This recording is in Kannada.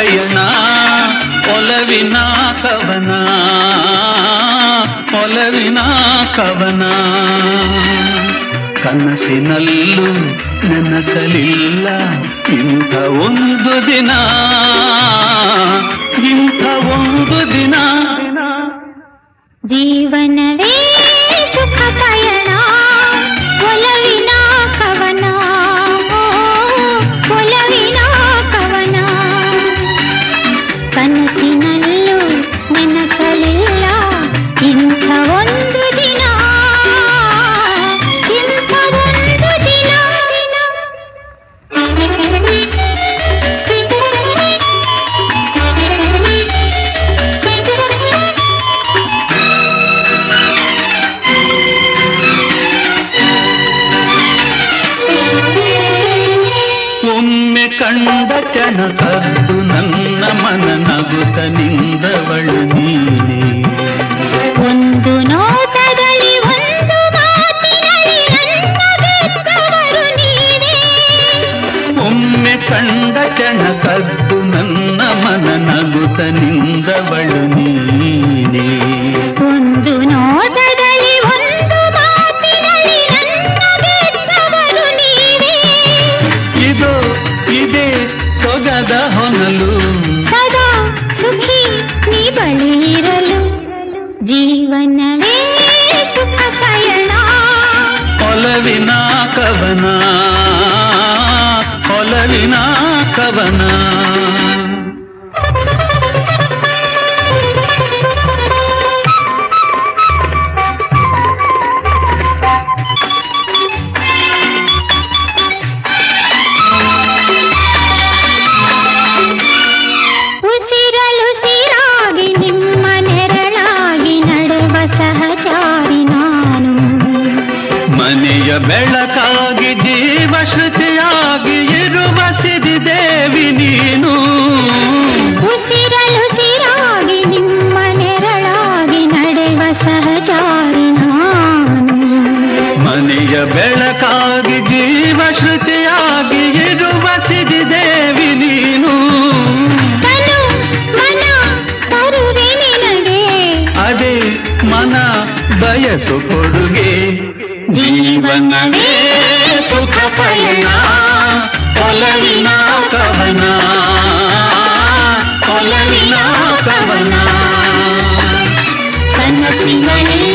ಪಯಣ ಒಲವಿನ ಕವನ ಒಲವಿನ ಕವನ ಕನಸಿನಲ್ಲೂ ನೆನಸಲಿಲ್ಲ ಇಂಥ ಒಂದು ದಿನ ಇಂಥ ಒಂದು ದಿನ ಜೀವನವೇ ಸುಖ ಪಯಣ ಒಲವಿನ ಕವನ ಒಲವಿನ ಕವನ ಕನಸಿನಲ್ಲೂ ನೆನಸಲಿಲ್ಲ ಇಂಥ ಒಂದು ದಿನ ಇಂಥ ಒಂದು ದಿನ ಒಮ್ಮೆ ಕಂಡ ಚನ ಕದ್ದು ನನ್ನ ಮನ ನಗುತ್ತ ನಿಂದವಳು ನೀನೆ ಒಂದು ನೋಟದಲ್ಲಿ ಒಂದು ಮಾತಿನಲ್ಲಿ ನನ್ನ ಗೆದ್ದವರು ನೀವೇ ಒಮ್ಮೆ ಕಂಡ ಚನ ಕದ್ದು ನನ್ನ ಮನ ನಗುತ್ತ ನಿಂದವಳು ನೀನೆ ಒಂದು ನೋಟದಲ್ಲಿ ಒಂದು ಮಾತಿನಲ್ಲಿ ನನ್ನ ಗೆದ್ದವರು ನೀವೇ ಇದು ಇದೇ ಸೊಗದ ಹೊನಲು ಸದಾ ಸುಖಿ ನೀ ಬಳಿ ಇರಲು ಜೀವನವೇ ಸುಖ ಪಯಣ ಒಲವಿನ ಕವನ ಒಲವಿನ ಕವನ ಉಸಿರಲುಸಿರಾಗಿ ನಿಮ್ಮ ನೆರಳಾಗಿ ನಡೆವ ಸಹಚಾರಿ ನಾನು ಮನೆಯ ಬೆಳಕಾಗಿ ಜೀವ ಶ್ರುತಿಯಾಗಿ ಇರುವ ಸಿರಿದೇವಿ ನೀನು ಉಸಿರಲುಸಿರಾಗಿ ನಿಮ್ಮ ನೆರಳಾಗಿ ನಡೆವ ಸಹಚಾರಿ ನಾನು ಮನೆಯ ಬೆಳಕಾಗಿ ಜೀವ ಶ್ರುತಿಯಾಗಿ ಇರುವ ಸಿರಿದೇವಿ ನೀನು ತನು ಮನ ತರುವೆ ನಿನಗೆ ಅದೇ ಮನ ಬಯಸು ಕೊಡುಗೆ ಜೀವನವೇ ಸುಖ ಪಯಣ ಒಲವಿನ ಕವನ ಒಲವಿನ ಕವನ ಕನಸಿನಲ್ಲಿ